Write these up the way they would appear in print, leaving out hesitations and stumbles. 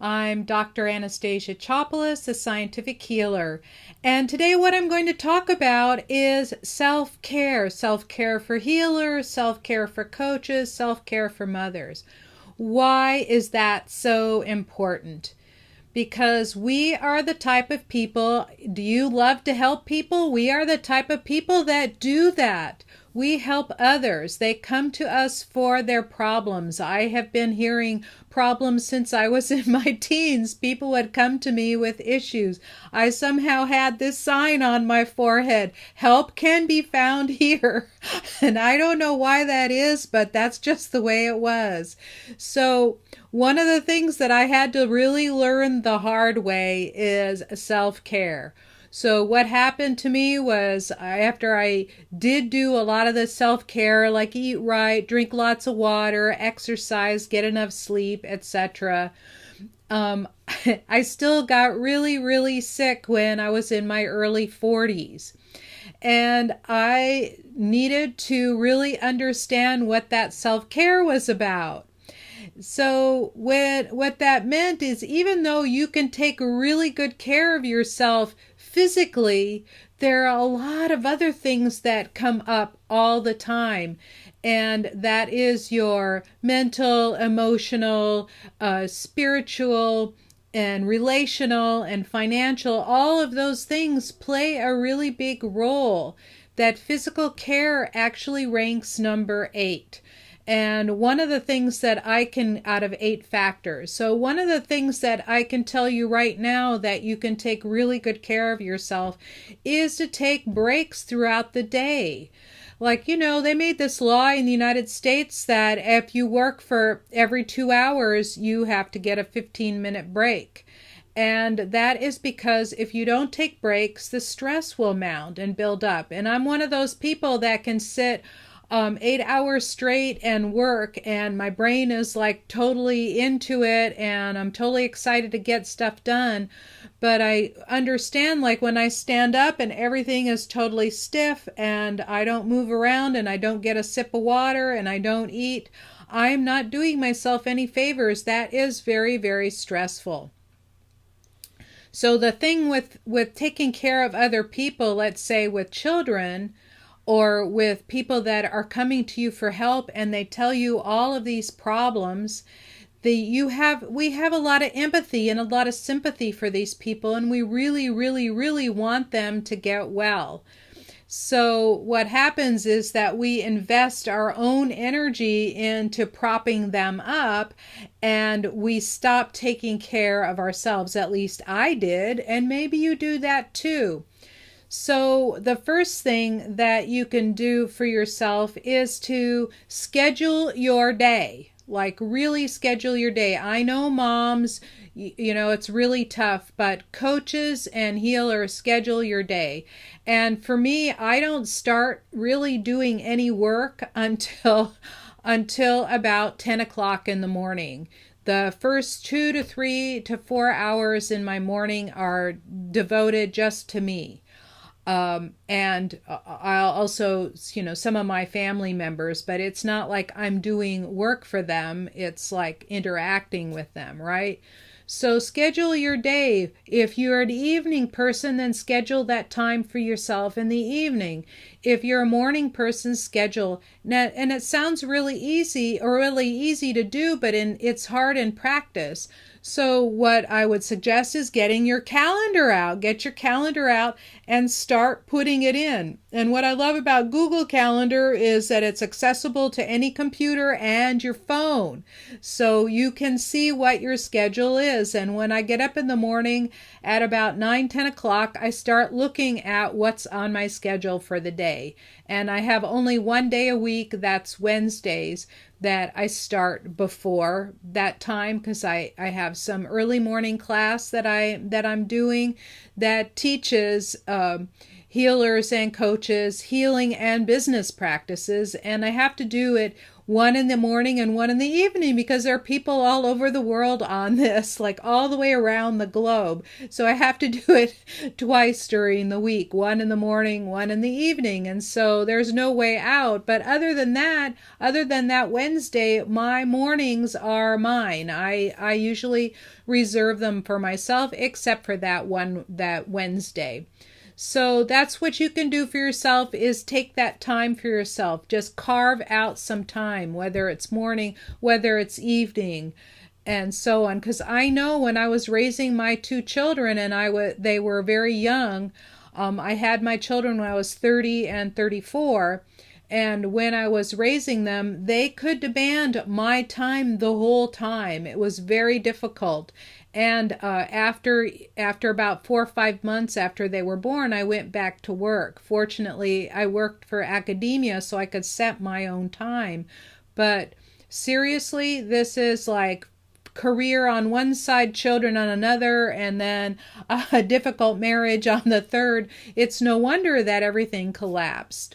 I'm Dr. Anastasia Chopelas, a scientific healer. And today what I'm going to talk about is self-care. Self-care for healers, self-care for coaches, self-care for mothers. Why is that so important? Because we are the type of people, do you love to help people? We are the type of people that do that. We help others. They come to us for their problems. I have been hearing problems since I was in my teens. People would come to me with issues. I somehow had this sign on my forehead, "Help can be found here." And I don't know why that is, but that's just the way it was. So one of the things that I had to really learn the hard way is self-care. So what happened to me was after I did do a lot of the self-care, like eat right, drink lots of water, exercise, get enough sleep, etc., I still got really, really sick when I was in my early 40s. And I needed to really understand what that self-care was about. So what that meant is even though you can take really good care of yourself physically, there are a lot of other things that come up all the time. And that is your mental, emotional, spiritual, and relational, and financial. All of those things play a really big role. That physical care actually ranks number 8. And one of the things that I can, out of 8 factors, so one of the things that I can tell you right now that you can take really good care of yourself is to take breaks throughout the day. Like, they made this law in the United States that if you work for every 2 hours, you have to get a 15-minute break. And that is because if you don't take breaks, the stress will mount and build up. And I'm one of those people that can sit 8 hours straight and work, and my brain is like totally into it, and I'm totally excited to get stuff done. But I understand, like, when I stand up and everything is totally stiff and I don't move around and I don't get a sip of water and I don't eat, I'm not doing myself any favors. That is very, very stressful. So the thing with taking care of other people, let's say with children, or with people that are coming to you for help and they tell you all of these problems, we have a lot of empathy and a lot of sympathy for these people, and we really, really, really want them to get well. So what happens is that we invest our own energy into propping them up, and we stop taking care of ourselves. At least I did, and maybe you do that too. So the first thing that you can do for yourself is to schedule your day. Like, really schedule your day. I know moms, it's really tough, but coaches and healers, schedule your day. And for me, I don't start really doing any work until about 10 o'clock in the morning. The first 2 to 3 to 4 hours in my morning are devoted just to me. And I'll also, some of my family members, but it's not like I'm doing work for them. It's like interacting with them, right? So schedule your day. If you're an evening person, then schedule that time for yourself in the evening. If you're a morning person, schedule. And it sounds really easy to do, but it's hard in practice. So what I would suggest is getting your calendar out. Get your calendar out and start putting it in. And what I love about Google Calendar is that it's accessible to any computer and your phone. So you can see what your schedule is. And when I get up in the morning at about 9-10 o'clock, I start looking at what's on my schedule for the day. And I have only one day a week, that's Wednesdays, that I start before that time because I have some early morning class that I'm doing that teaches healers and coaches healing and business practices, and I have to do it one in the morning and one in the evening, because there are people all over the world on this, like all the way around the globe. So I have to do it twice during the week, one in the morning, one in the evening. And so there's no way out. But other than that Wednesday, my mornings are mine. I usually reserve them for myself, except for that Wednesday. So that's what you can do for yourself, is take that time for yourself. Just carve out some time, whether it's morning, whether it's evening, and so on. Because I know when I was raising my two children and they were very young, I had my children when I was 30 and 34. And when I was raising them, they could demand my time the whole time. It was very difficult. And after about 4 or 5 months after they were born, I went back to work. Fortunately, I worked for academia, so I could set my own time. But seriously, this is like career on one side, children on another, and then a difficult marriage on the third. It's no wonder that everything collapsed.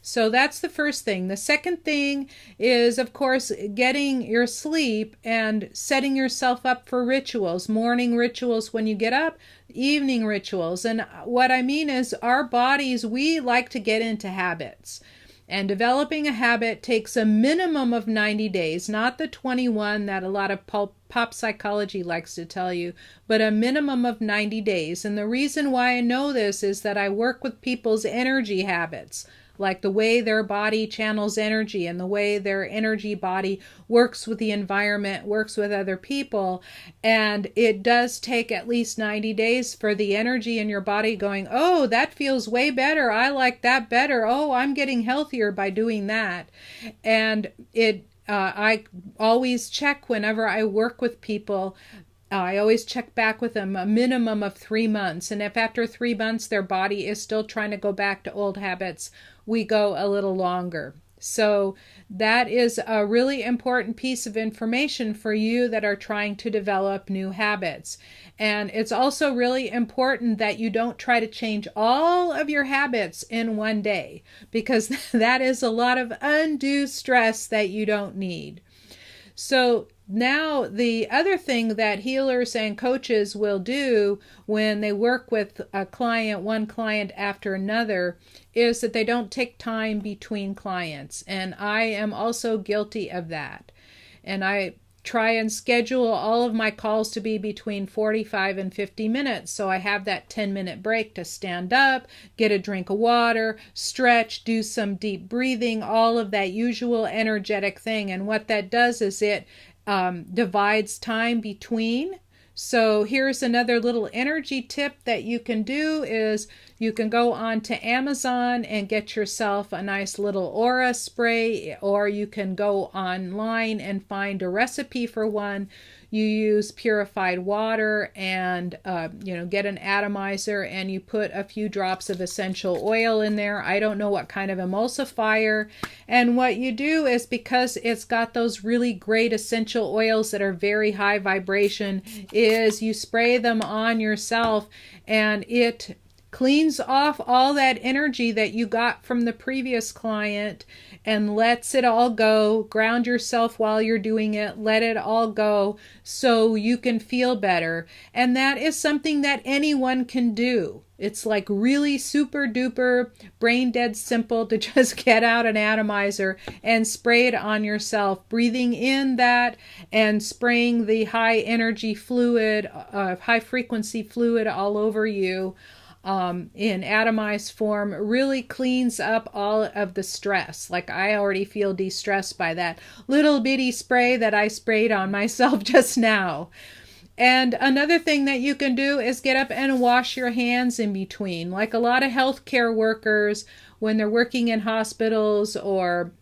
So that's the first thing. The second thing is, of course, getting your sleep and setting yourself up for rituals. Morning rituals when you get up, evening rituals. And what I mean is, our bodies, we like to get into habits. And developing a habit takes a minimum of 90 days, not the 21 that a lot of pop psychology likes to tell you, but a minimum of 90 days. And the reason why I know this is that I work with people's energy habits, like the way their body channels energy and the way their energy body works with the environment, works with other people. And it does take at least 90 days for the energy in your body going, oh, that feels way better. I like that better. Oh, I'm getting healthier by doing that. And I always check whenever I work with people. I always check back with them a minimum of 3 months. And if after 3 months their body is still trying to go back to old habits, we go a little longer. So that is a really important piece of information for you that are trying to develop new habits. And it's also really important that you don't try to change all of your habits in one day, because that is a lot of undue stress that you don't need. So now the other thing that healers and coaches will do when they work with a client, one client after another, is that they don't take time between clients. And I am also guilty of that. And I try and schedule all of my calls to be between 45 and 50 minutes. So I have that 10-minute break to stand up, get a drink of water, stretch, do some deep breathing, all of that usual energetic thing. And what that does is it divides time between. So here's another little energy tip that you can do is you can go on to Amazon and get yourself a nice little aura spray, or you can go online and find a recipe for one. You use purified water and get an atomizer, and you put a few drops of essential oil in there. I don't know what kind of emulsifier. And what you do is, because it's got those really great essential oils that are very high vibration, is you spray them on yourself, and it cleans off all that energy that you got from the previous client and lets it all go. Ground yourself while you're doing it. Let it all go so you can feel better. And that is something that anyone can do. It's like really super duper brain dead simple to just get out an atomizer and spray it on yourself, breathing in that and spraying the high energy fluid, high frequency fluid all over you. In atomized form, really cleans up all of the stress. Like, I already feel de-stressed by that little bitty spray that I sprayed on myself just now. And another thing that you can do is get up and wash your hands in between. Like a lot of healthcare workers, when they're working in hospitals or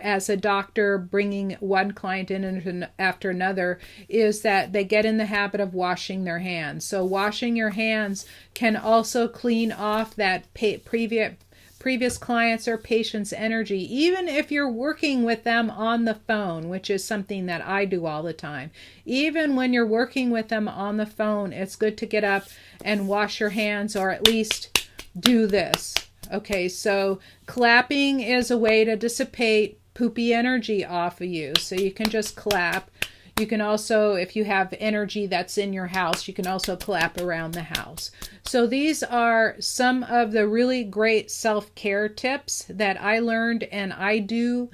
as a doctor bringing one client in after another, is that they get in the habit of washing their hands. So washing your hands can also clean off that previous clients or patients' energy, even if you're working with them on the phone, which is something that I do all the time. Even when you're working with them on the phone, it's good to get up and wash your hands, or at least do this. Okay, so clapping is a way to dissipate poopy energy off of you. So you can just clap. You can also, if you have energy that's in your house, you can also clap around the house. So these are some of the really great self-care tips that I learned and I do.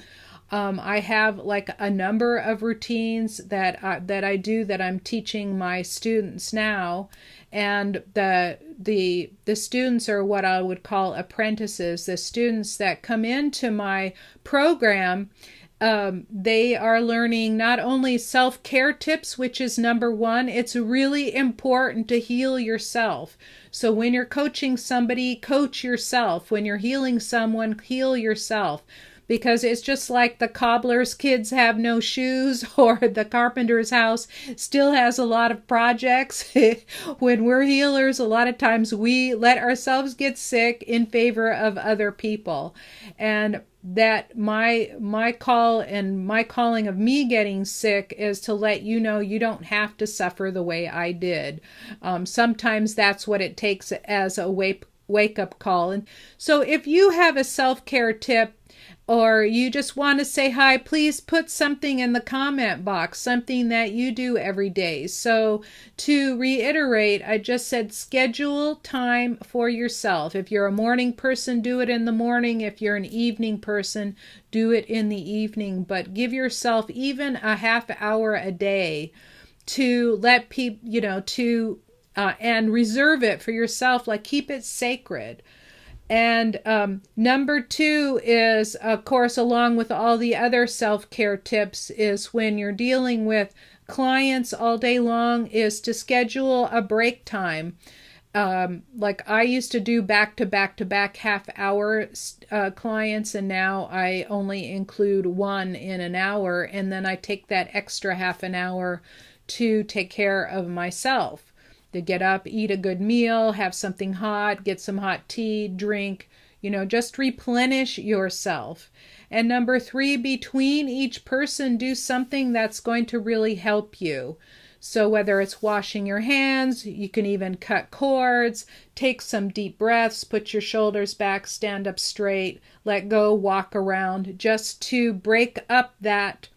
I have like a number of routines that I do that I'm teaching my students now, and the students are what I would call apprentices. The students that come into my program, they are learning not only self-care tips, which is number one. It's really important to heal yourself. So when you're coaching somebody, coach yourself. When you're healing someone, heal yourself. Because it's just like the cobbler's kids have no shoes, or the carpenter's house still has a lot of projects. When we're healers, a lot of times we let ourselves get sick in favor of other people. And that my call and my calling of me getting sick is to let you know you don't have to suffer the way I did. Sometimes that's what it takes as a wake-up call. And so if you have a self-care tip, or you just want to say hi, please put something in the comment box, something that you do every day. So to reiterate, I just said schedule time for yourself. If you're a morning person, do it in the morning. If you're an evening person, do it in the evening. But give yourself even a half hour a day to let people, and reserve it for yourself, like keep it sacred. And number two is, of course, along with all the other self-care tips, is when you're dealing with clients all day long, is to schedule a break time. Like I used to do back-to-back half-hour clients, and now I only include one in an hour, and then I take that extra half an hour to take care of myself. To get up, eat a good meal, have something hot, get some hot tea, drink, just replenish yourself. And number three, between each person, do something that's going to really help you. So whether it's washing your hands, you can even cut cords, take some deep breaths, put your shoulders back, stand up straight, let go, walk around, just to break up that,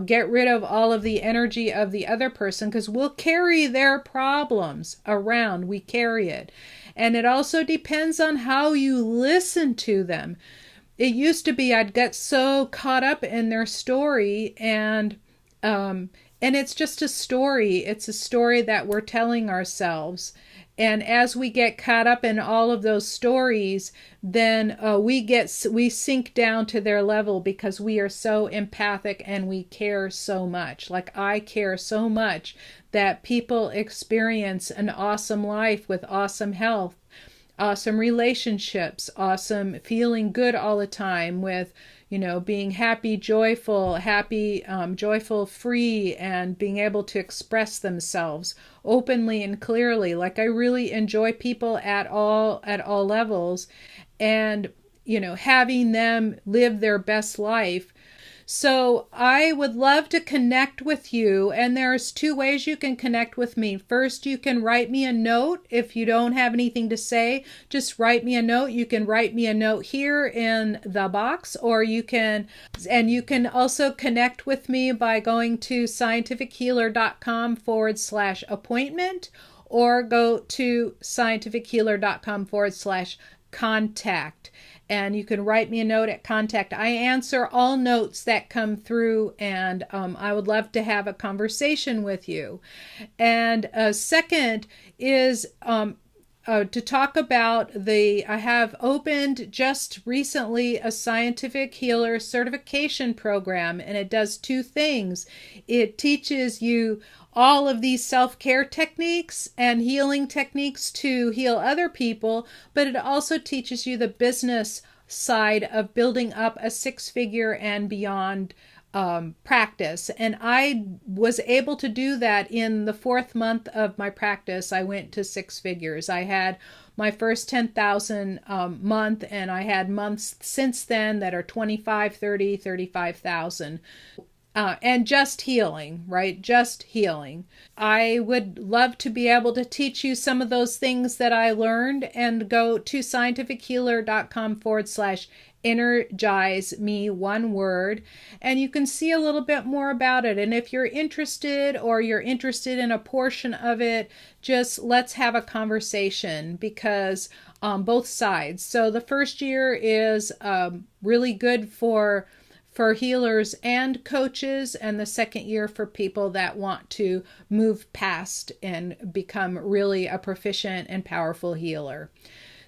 get rid of all of the energy of the other person, because we'll carry their problems around. We carry it. And it also depends on how you listen to them. It used to be I'd get so caught up in their story, and it's just a story. It's a story that we're telling ourselves. And as we get caught up in all of those stories, then we sink down to their level, because we are so empathic and we care so much. Like I care so much that people experience an awesome life with awesome health, awesome relationships, awesome feeling good all the time, with being happy, joyful, free, and being able to express themselves openly and clearly. Like I really enjoy people at all levels, and having them live their best life. So I would love to connect with you, and there's two ways you can connect with me. First, you can write me a note. If you don't have anything to say, just write me a note. You can write me a note here in the box, or you can also connect with me by going to scientifichealer.com/appointment, or go to scientifichealer.com/contact. And you can write me a note at contact. I answer all notes that come through, and I would love to have a conversation with you. And second is to talk about I have opened just recently a scientific healer certification program, and it does two things. It teaches you all of these self-care techniques and healing techniques to heal other people, but it also teaches you the business side of building up a six-figure and beyond practice. And I was able to do that in the 4th month of my practice. I went to 6 figures. I had my first 10,000 month, and I had months since then that are 25, 30, 35,000. And just healing, right? Just healing. I would love to be able to teach you some of those things that I learned, and go to scientifichealer.com/ Energize Me, one word, and you can see a little bit more about it. And if you're interested or you're interested in a portion of it, just let's have a conversation, because both sides. So the first year is really good for healers and coaches, and the second year for people that want to move past and become really a proficient and powerful healer.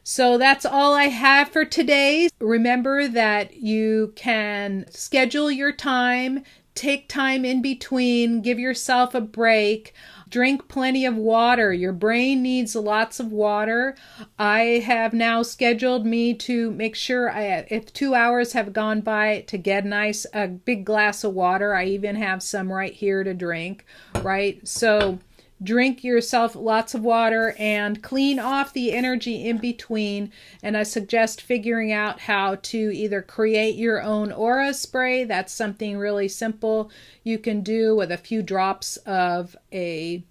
So that's all I have for today. Remember that you can schedule your time, take time in between, give yourself a break, drink plenty of water. Your brain needs lots of water. I have now scheduled me to make sure if 2 hours have gone by, to get a big glass of water. I even have some right here to drink, right? So drink yourself lots of water and clean off the energy in between. And I suggest figuring out how to either create your own aura spray. That's something really simple you can do with a few drops of a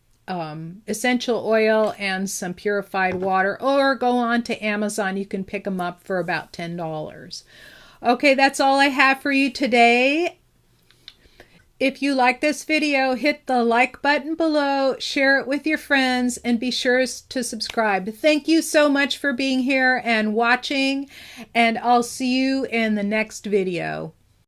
essential oil and some purified water, or go on to Amazon. You can pick them up for about $10. Okay, that's all I have for you today. If you like this video, hit the like button below, share it with your friends, and be sure to subscribe. Thank you so much for being here and watching, and I'll see you in the next video.